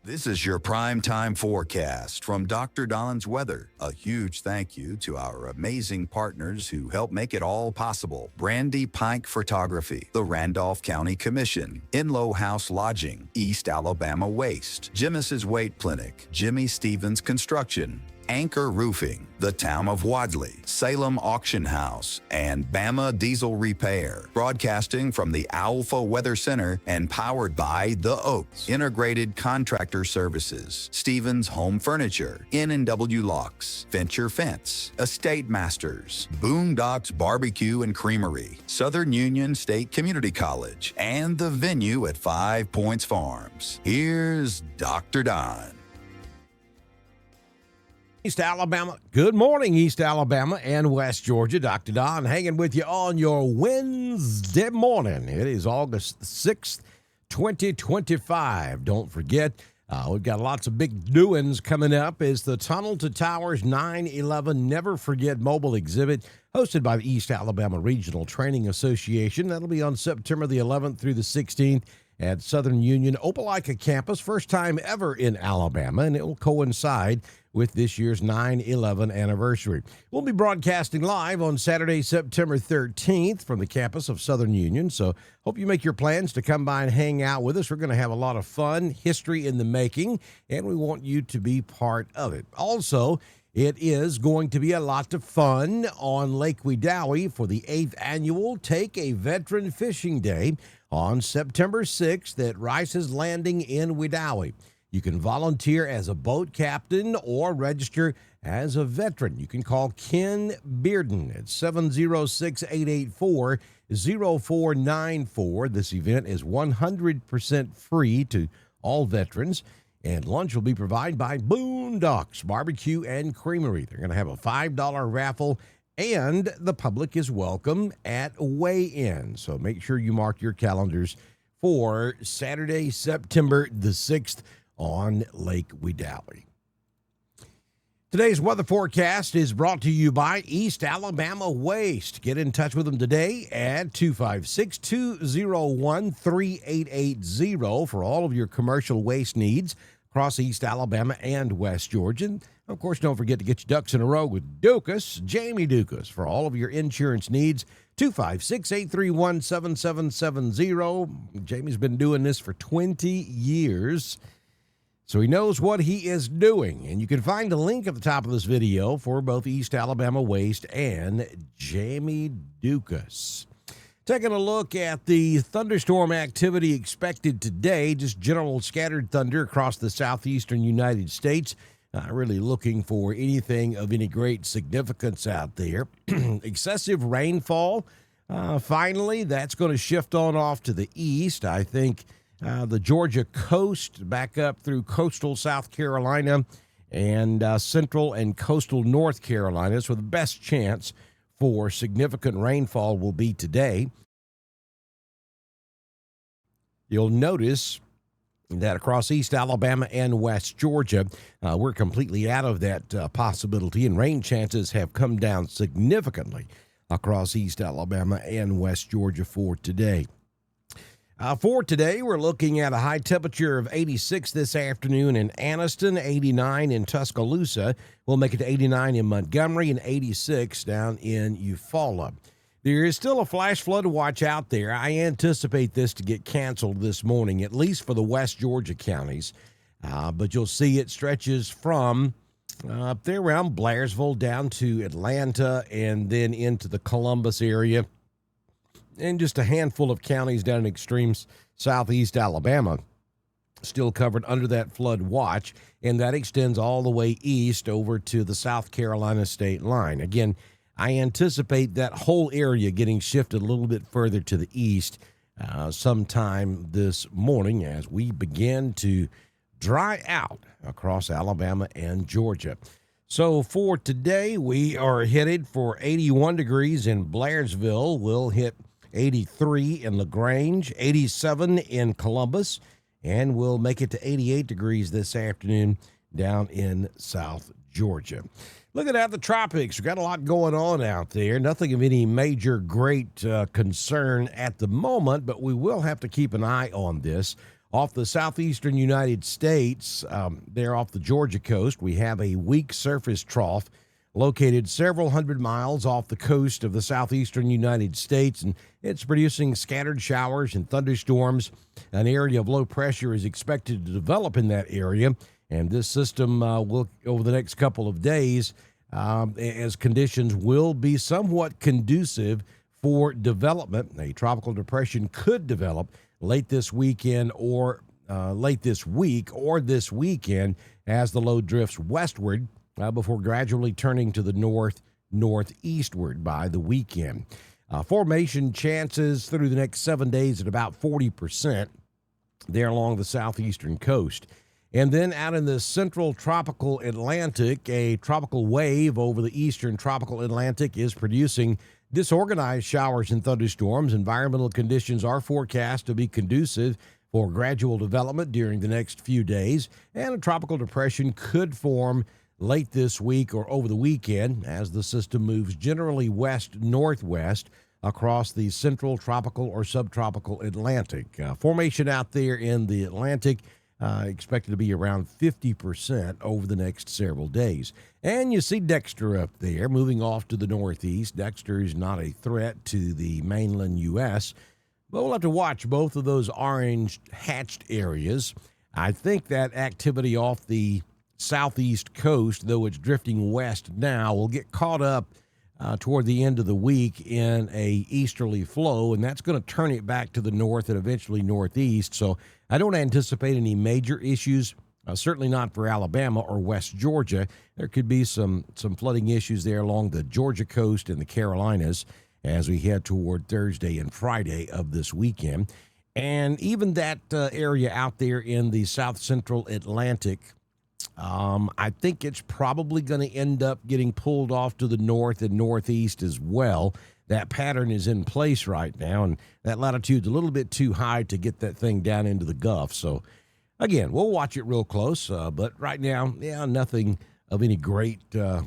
This is your primetime forecast from Dr. Don's Weather. A huge thank you to our amazing partners who help make it all possible. Brandy Pike Photography, the Randolph County Commission, Inlow House Lodging, East Alabama Waste, Jimis's Weight Clinic, Jimmy Stevens Construction, Anchor Roofing, the Town of Wadley, Salem Auction House, and Bama Diesel Repair. Broadcasting from the Alpha Weather Center and powered by The Oaks, Integrated Contractor Services, Stevens Home Furniture, N&W Locks, Venture Fence, Estate Masters, Boondocks Barbecue and Creamery, Southern Union State Community College, and the venue at 5 Points Farms. Here's Dr. Don. East Alabama. Good morning, East Alabama and West Georgia. Dr. Don hanging with you on your Wednesday morning. It is August 6th, 2025. Don't forget, we've got lots of big doings coming up. Is the Tunnel to Towers 9/11 Never Forget mobile exhibit hosted by the East Alabama Regional Training Association. That'll be on September the 11th through the 16th at Southern Union Opelika campus. First time ever in Alabama, and it will coincide with this year's 9/11 anniversary. We'll be broadcasting live on Saturday, September 13th from the campus of Southern Union, so hope you make your plans to come by and hang out with us. We're going to have a lot of fun, history in the making, and we want you to be part of it. Also, it is going to be a lot of fun on Lake Wedowee for the 8th annual Take a Veteran Fishing Day on September 6th at Rice's Landing in Wedowee. You can volunteer as a boat captain or register as a veteran. You can call Ken Bearden at 706-884-0494. This event is 100% free to all veterans, and lunch will be provided by Boondocks Barbecue and Creamery. They're going to have a $5 raffle, and the public is welcome at weigh-in. So make sure you mark your calendars for Saturday, September the 6th on Lake Wedowee. Today's weather forecast is brought to you by East Alabama Waste. Get in touch with them today at 256-201-3880 for all of your commercial waste needs across East Alabama and West Georgia. And of course, don't forget to get your ducks in a row with Dukas, Jamie Dukas, for all of your insurance needs. 256-831-7770. Jamie's been doing this for 20 years. So he knows what he is doing. And you can find a link at the top of this video for both East Alabama Waste and Jamie Dukas. Taking a look at the thunderstorm activity expected today, just general scattered thunder across the southeastern United States. Not really looking for anything of any great significance out there. Excessive rainfall. Finally, that's going to shift on off to the east. I think the Georgia coast back up through coastal South Carolina and central and coastal North Carolina. So the best chance for significant rainfall will be today. You'll notice that across East Alabama and West Georgia, we're completely out of that possibility, and rain chances have come down significantly across East Alabama and West Georgia for today. For today, we're looking at a high temperature of 86 this afternoon in Anniston, 89 in Tuscaloosa. We'll make it to 89 in Montgomery and 86 down in Eufaula. There is still a flash flood watch out there. I anticipate this to get canceled this morning, at least for the West Georgia counties. But you'll see it stretches from up there around Blairsville down to Atlanta and then into the Columbus area, and just a handful of counties down in extreme southeast Alabama still covered under that flood watch, and that extends all the way east over to the South Carolina state line. Again, I anticipate that whole area getting shifted a little bit further to the east sometime this morning as we begin to dry out across Alabama and Georgia. So for today, we are headed for 81 degrees in Blairsville. We'll hit 83 in LaGrange, 87 in Columbus, and we'll make it to 88 degrees this afternoon down in South Georgia. Looking at the tropics, we've got a lot going on out there. Nothing of any major great concern at the moment, but we will have to keep an eye on this. Off the southeastern United States, there off the Georgia coast, we have a weak surface trough located several hundred miles off the coast of the southeastern United States, and it's producing scattered showers and thunderstorms. An area of low pressure is expected to develop in that area, and this system will, over the next couple of days, as conditions will be somewhat conducive for development. A tropical depression could develop late this weekend or late this week or this weekend as the low drifts westward before gradually turning to the northeastward by the weekend. Formation chances through the next 7 days at about 40% there along the southeastern coast. And then out in the central tropical Atlantic, a tropical wave over the eastern tropical Atlantic is producing disorganized showers and thunderstorms. Environmental conditions are forecast to be conducive for gradual development during the next few days, and a tropical depression could form late this week or over the weekend as the system moves generally west-northwest across the central tropical or subtropical Atlantic. Formation out there in the Atlantic expected to be around 50% over the next several days. And you see Dexter up there moving off to the northeast. Dexter is not a threat to the mainland U.S., but we'll have to watch both of those orange hatched areas. I think that activity off the southeast coast, though it's drifting west now, will get caught up toward the end of the week in a easterly flow, and that's going to turn it back to the north and eventually northeast. So I don't anticipate any major issues, certainly not for Alabama or West Georgia. There could be some flooding issues there along the Georgia coast and the Carolinas as we head toward Thursday and Friday of this weekend. And even that area out there in the south central Atlantic, I think it's probably going to end up getting pulled off to the north and northeast as well. That pattern is in place right now, and that latitude's a little bit too high to get that thing down into the Gulf. So, again, we'll watch it real close, but right now, nothing of any great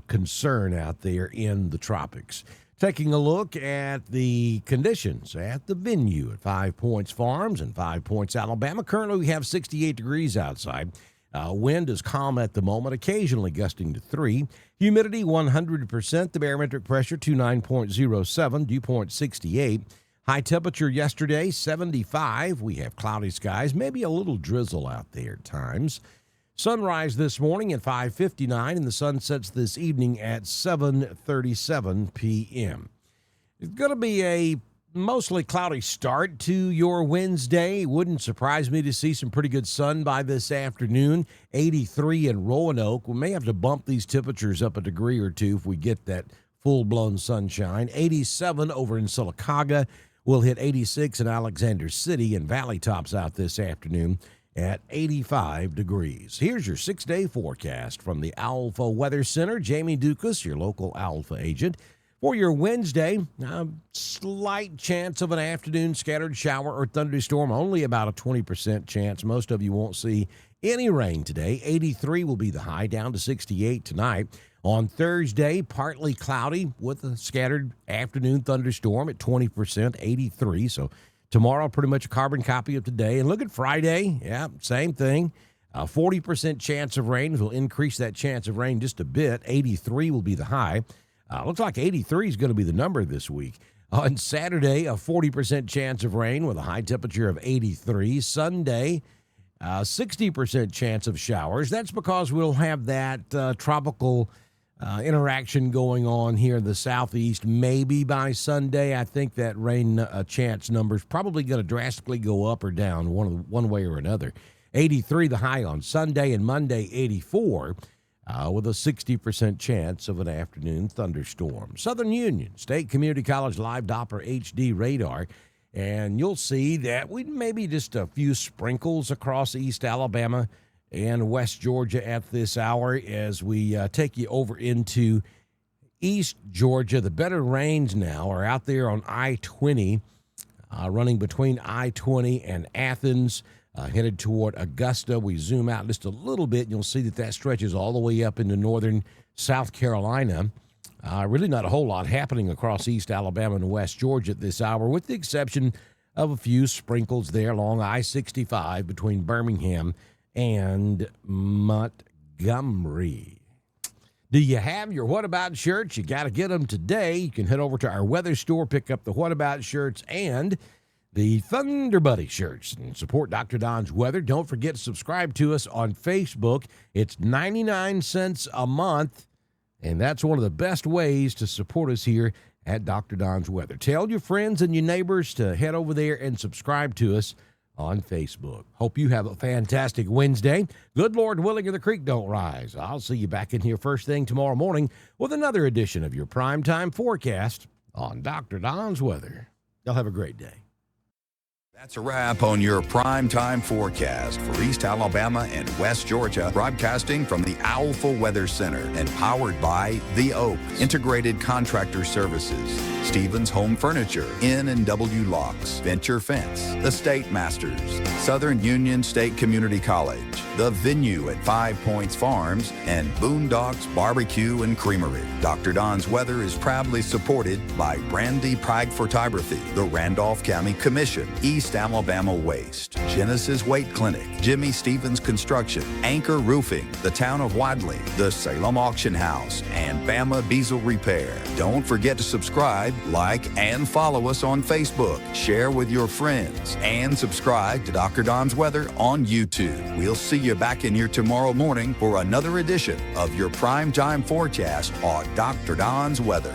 concern out there in the tropics. Taking a look at the conditions at the venue at 5 Points Farms and 5 Points, Alabama. Currently, we have 68 degrees outside. Wind is calm at the moment, occasionally gusting to 3. Humidity 100%. The barometric pressure 29.07. Dew point 68. High temperature yesterday 75. We have cloudy skies, maybe a little drizzle out there at times. Sunrise this morning at 5:59, and the sun sets this evening at 7:37 p.m. It's going to be a mostly cloudy start to your Wednesday. Wouldn't surprise me to see some pretty good sun by this afternoon. 83 in Roanoke. We may have to bump these temperatures up a degree or two if we get that full-blown sunshine. 87 over in Sylacauga. We'll hit 86 in Alexander City, and Valley tops out this afternoon at 85 degrees. Here's your 6-day forecast from the Alpha Weather Center. Jamie Dukas, your local Alpha agent. For your Wednesday, a slight chance of an afternoon scattered shower or thunderstorm, only about a 20% chance. Most of you won't see any rain today. 83 will be the high, down to 68 tonight. On Thursday, partly cloudy with a scattered afternoon thunderstorm at 20%, 83. So tomorrow, pretty much a carbon copy of today. And look at Friday. Yeah, same thing. 40% chance of rain. We'll increase that chance of rain just a bit. 83 will be the high. Looks like 83 is going to be the number this week. On Saturday, a 40% chance of rain with a high temperature of 83. Sunday, 60% chance of showers. That's because we'll have that tropical interaction going on here in the southeast. Maybe by Sunday, I think that rain chance number is probably going to drastically go up or down one way or another. 83 the high on Sunday, and Monday 84 with a 60% chance of an afternoon thunderstorm. Southern Union State Community College Live Doppler HD radar, and you'll see that we maybe just a few sprinkles across East Alabama and West Georgia at this hour as we take you over into East Georgia. The better rains now are out there on I-20, running between I-20 and Athens, headed toward Augusta. We zoom out just a little bit, and you'll see that stretches all the way up into northern South Carolina. Really not a whole lot happening across East Alabama and West Georgia at this hour, with the exception of a few sprinkles there along I-65 between Birmingham and Montgomery. Do you have your What About shirts? You got to get them today. You can head over to our weather store, pick up the What About shirts and the Thunder Buddy shirts, and support Dr. Don's Weather. Don't forget to subscribe to us on Facebook. It's 99 cents a month, and that's one of the best ways to support us here at Dr. Don's Weather. Tell your friends and your neighbors to head over there and subscribe to us on Facebook. Hope you have a fantastic Wednesday. Good Lord willing, or the creek don't rise. I'll see you back in here first thing tomorrow morning with another edition of your primetime forecast on Dr. Don's Weather. Y'all have a great day. That's a wrap on your primetime forecast for East Alabama and West Georgia, broadcasting from the Owlful Weather Center and powered by The Oaks, Integrated Contractor Services, Stevens Home Furniture, N&W Locks, Venture Fence, The State Masters, Southern Union State Community College, The Venue at 5 Points Farms, and Boondocks Barbecue and Creamery. Dr. Don's Weather is proudly supported by Brandy Pike Photography, the Randolph County Commission, East Alabama Waste, Genesis Weight Clinic, Jimmy Stevens Construction, Anchor Roofing, the Town of Wadley, the Salem Auction House, and Bama Diesel Repair. Don't forget to subscribe, like, and follow us on Facebook. Share with your friends, and subscribe to Dr. Don's Weather on YouTube. We'll see you back in here tomorrow morning for another edition of your primetime forecast on Dr. Don's Weather.